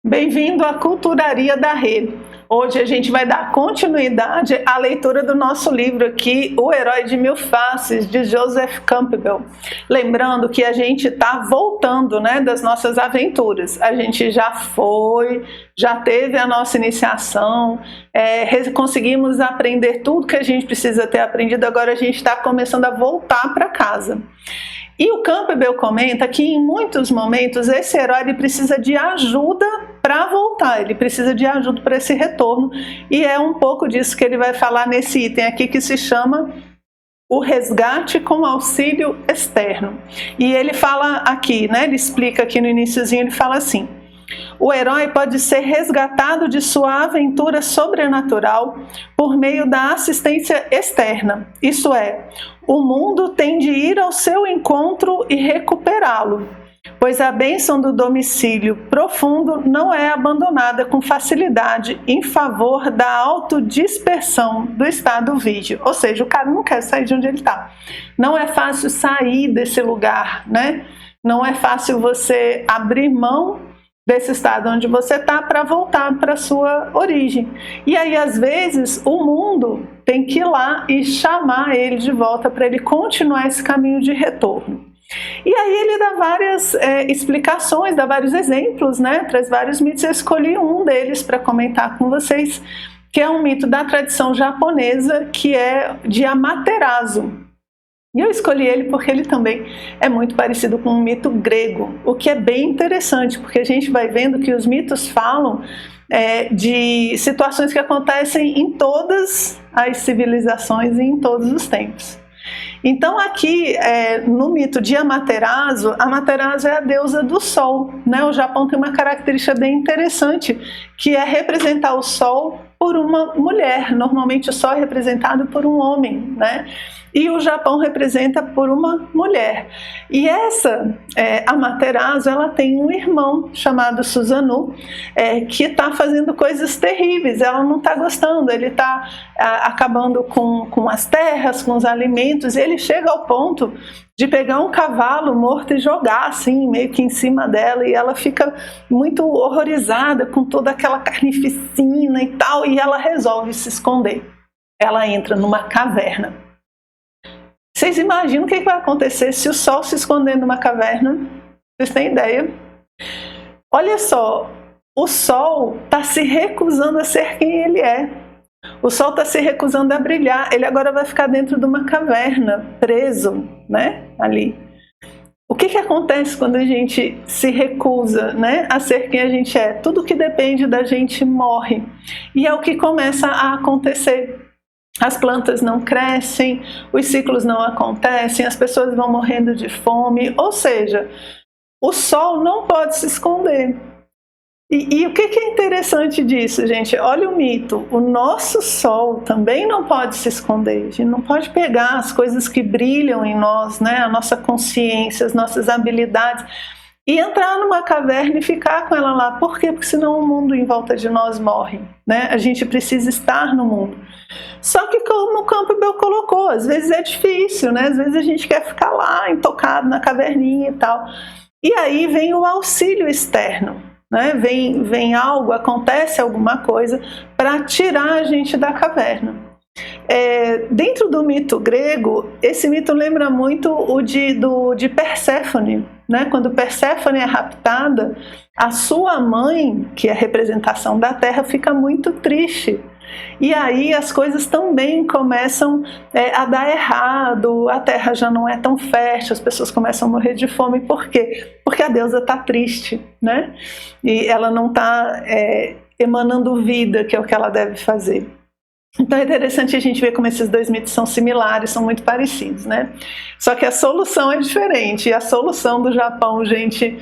Bem-vindo à Culturaria da Rê. Hoje a gente vai dar continuidade à leitura do nosso livro aqui, O Herói de Mil Faces, de Joseph Campbell. Lembrando que a gente está voltando, das nossas aventuras. A gente já teve a nossa iniciação, conseguimos aprender tudo que a gente precisa ter aprendido, agora a gente está começando a voltar para casa. E o Campbell comenta que em muitos momentos esse herói ele precisa de ajuda para voltar, ele precisa de ajuda para esse retorno, e é um pouco disso que ele vai falar nesse item aqui que se chama o resgate com auxílio externo. E ele fala aqui, ele explica aqui no iniciozinho, ele fala assim: o herói pode ser resgatado de sua aventura sobrenatural por meio da assistência externa, isso é, o mundo tem de ir ao seu encontro e recuperá-lo, pois a bênção do domicílio profundo não é abandonada com facilidade em favor da autodispersão do estado vígio. Ou seja, o cara não quer sair de onde ele está. Não é fácil sair desse lugar, Não é fácil você abrir mão desse estado onde você está para voltar para a sua origem. E aí, às vezes, o mundo tem que ir lá e chamar ele de volta para ele continuar esse caminho de retorno. E aí ele dá várias explicações, dá vários exemplos, traz vários mitos. Eu escolhi um deles para comentar com vocês, que é um mito da tradição japonesa, que é de Amaterasu. E eu escolhi ele porque ele também é muito parecido com um mito grego, o que é bem interessante, porque a gente vai vendo que os mitos falam de situações que acontecem em todas as civilizações e em todos os tempos. Então aqui no mito de Amaterasu, Amaterasu é a deusa do sol, O Japão tem uma característica bem interessante, que é representar o sol por uma mulher. Normalmente o sol é representado por um homem, E o Japão representa por uma mulher. E essa Amaterasu, ela tem um irmão chamado Susanoo, que está fazendo coisas terríveis. Ela não está gostando, ele está acabando com as terras, com os alimentos. E ele chega ao ponto de pegar um cavalo morto e jogar assim, meio que em cima dela, e ela fica muito horrorizada com toda aquela carnificina e tal, e ela resolve se esconder. Ela entra numa caverna. Vocês imaginam o que vai acontecer se o sol se esconder numa caverna? Vocês têm ideia? Olha só, o sol está se recusando a ser quem ele é. O sol está se recusando a brilhar. Ele agora vai ficar dentro de uma caverna, preso, ali. O que acontece quando a gente se recusa, a ser quem a gente é? Tudo que depende da gente morre. E é o que começa a acontecer. As plantas não crescem, os ciclos não acontecem, as pessoas vão morrendo de fome, ou seja, o sol não pode se esconder. E o que é interessante disso, gente? Olha o mito, o nosso sol também não pode se esconder, a gente não pode pegar as coisas que brilham em nós, a nossa consciência, as nossas habilidades, e entrar numa caverna e ficar com ela lá. Por quê? Porque senão o mundo em volta de nós morre, A gente precisa estar no mundo. Só que como o Campbell colocou, às vezes é difícil, Às vezes a gente quer ficar lá, intocado na caverninha e tal. E aí vem o auxílio externo, Vem algo, acontece alguma coisa para tirar a gente da caverna. Dentro do mito grego, esse mito lembra muito o de Perséfone, Quando Perséfone é raptada, a sua mãe, que é a representação da terra, fica muito triste. E aí as coisas também começam a dar errado, a terra já não é tão fértil, as pessoas começam a morrer de fome. Por quê? Porque a deusa está triste, E ela não está emanando vida, que é o que ela deve fazer. Então é interessante a gente ver como esses dois mitos são similares, são muito parecidos, Só que a solução é diferente, e a solução do Japão, gente,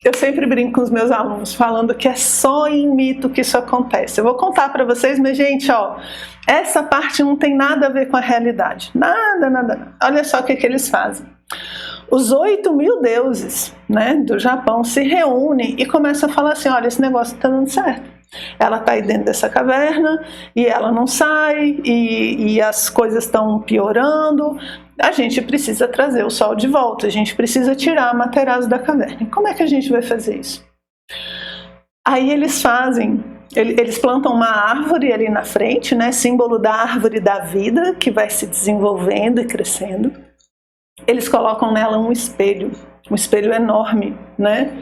eu sempre brinco com os meus alunos, falando que é só em mito que isso acontece. Eu vou contar para vocês, mas gente, essa parte não tem nada a ver com a realidade, nada. Olha só o que eles fazem. Os 8.000 deuses, do Japão se reúnem e começam a falar assim: olha, esse negócio não está dando certo. Ela está aí dentro dessa caverna e ela não sai, e as coisas estão piorando. A gente precisa trazer o sol de volta, a gente precisa tirar a Amaterasu da caverna. E como é que a gente vai fazer isso? Aí eles plantam uma árvore ali na frente, né, símbolo da árvore da vida, que vai se desenvolvendo e crescendo. Eles colocam nela um espelho enorme, né?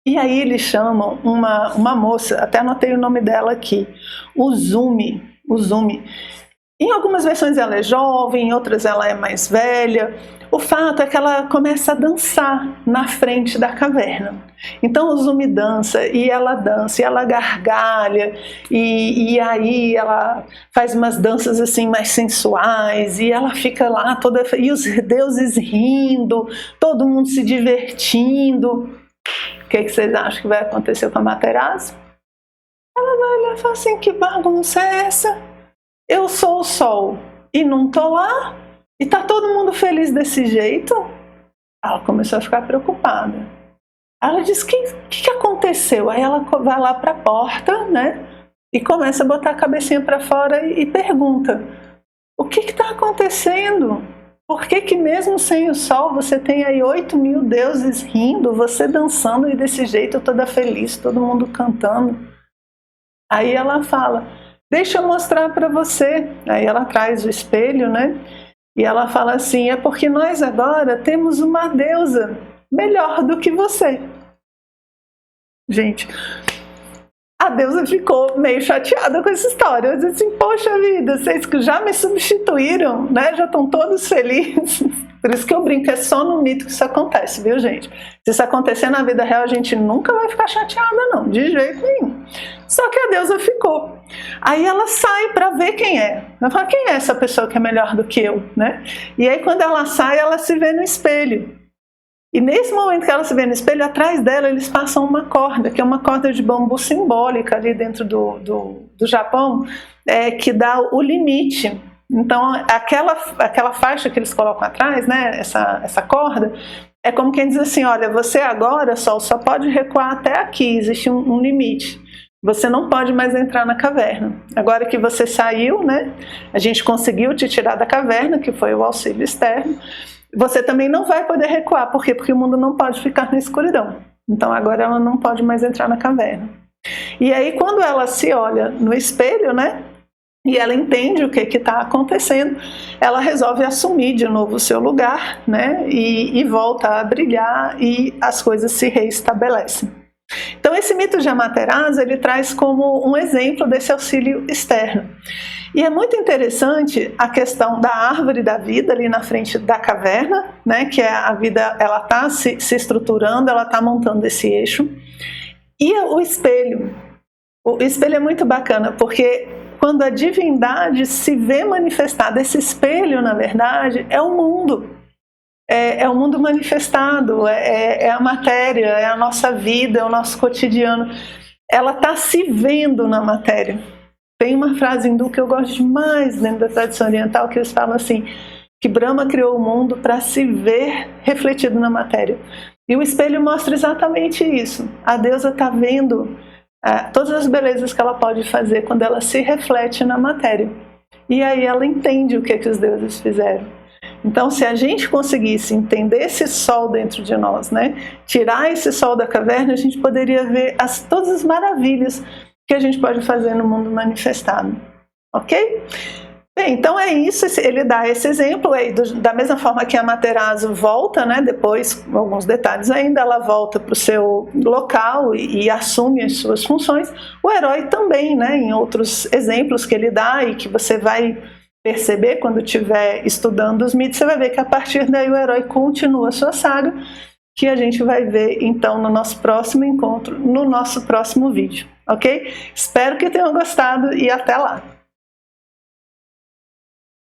E aí eles chamam uma moça, até anotei o nome dela aqui, Uzumi. Em algumas versões ela é jovem, em outras ela é mais velha. O fato é que ela começa a dançar na frente da caverna. Então Uzumi dança, e ela gargalha, e aí ela faz umas danças assim mais sensuais, e ela fica lá toda, e os deuses rindo, todo mundo se divertindo. O que vocês acham que vai acontecer com a Materazo? Ela vai olhar e falar assim, que bagunça é essa? Eu sou o sol e não tô lá? E tá todo mundo feliz desse jeito? Ela começou a ficar preocupada. Ela diz, o que aconteceu? Aí ela vai lá para a porta, né? E começa a botar a cabecinha para fora e pergunta, o que está acontecendo? Por que mesmo sem o sol você tem aí 8.000 deuses rindo, você dançando e desse jeito toda feliz, todo mundo cantando? Aí ela fala, deixa eu mostrar para você. Aí ela traz o espelho, né? E ela fala assim, é porque nós agora temos uma deusa melhor do que você. Gente, a deusa ficou meio chateada com essa história. Eu disse assim, poxa vida, vocês que já me substituíram, né? Já estão todos felizes. Por isso que eu brinco, é só no mito que isso acontece, viu, gente? Se isso acontecer na vida real, a gente nunca vai ficar chateada, não, de jeito nenhum. Só que a deusa ficou. Aí ela sai para ver quem é. Ela fala, quem é essa pessoa que é melhor do que eu, né? E aí quando ela sai, ela se vê no espelho. E nesse momento que ela se vê no espelho, atrás dela eles passam uma corda, que é uma corda de bambu simbólica ali dentro do Japão, que dá o limite. Então aquela faixa que eles colocam atrás, né, essa corda, é como quem diz assim, olha, você agora só pode recuar até aqui, existe um limite. Você não pode mais entrar na caverna. Agora que você saiu, né, a gente conseguiu te tirar da caverna, que foi o auxílio externo, você também não vai poder recuar. Por quê? Porque o mundo não pode ficar na escuridão. Então agora ela não pode mais entrar na caverna. E aí quando ela se olha no espelho, né, e ela entende o que está acontecendo, ela resolve assumir de novo o seu lugar, né, e volta a brilhar e as coisas se reestabelecem. Então esse mito de Amaterasu, ele traz como um exemplo desse auxílio externo. E é muito interessante a questão da árvore da vida ali na frente da caverna, né, que é a vida, ela está se estruturando, ela está montando esse eixo. E o espelho é muito bacana, porque quando a divindade se vê manifestada, esse espelho, na verdade, é o mundo. É o mundo manifestado, é a matéria, é a nossa vida, é o nosso cotidiano. Ela está se vendo na matéria. Tem uma frase hindu que eu gosto demais dentro da tradição oriental, que eles falam assim, que Brahma criou o mundo para se ver refletido na matéria. E o espelho mostra exatamente isso. A deusa está vendo todas as belezas que ela pode fazer quando ela se reflete na matéria. E aí ela entende o que os deuses fizeram. Então, se a gente conseguisse entender esse sol dentro de nós, né, tirar esse sol da caverna, a gente poderia ver todas as maravilhas que a gente pode fazer no mundo manifestado, ok? Bem, então é isso, ele dá esse exemplo, da mesma forma que a Amaterasu volta, né, depois, alguns detalhes ainda, ela volta para o seu local e assume as suas funções, o herói também, né, em outros exemplos que ele dá e que você vai perceber quando estiver estudando os mitos, você vai ver que a partir daí o herói continua a sua saga, que a gente vai ver então no nosso próximo encontro, no nosso próximo vídeo, ok? Espero que tenham gostado e até lá!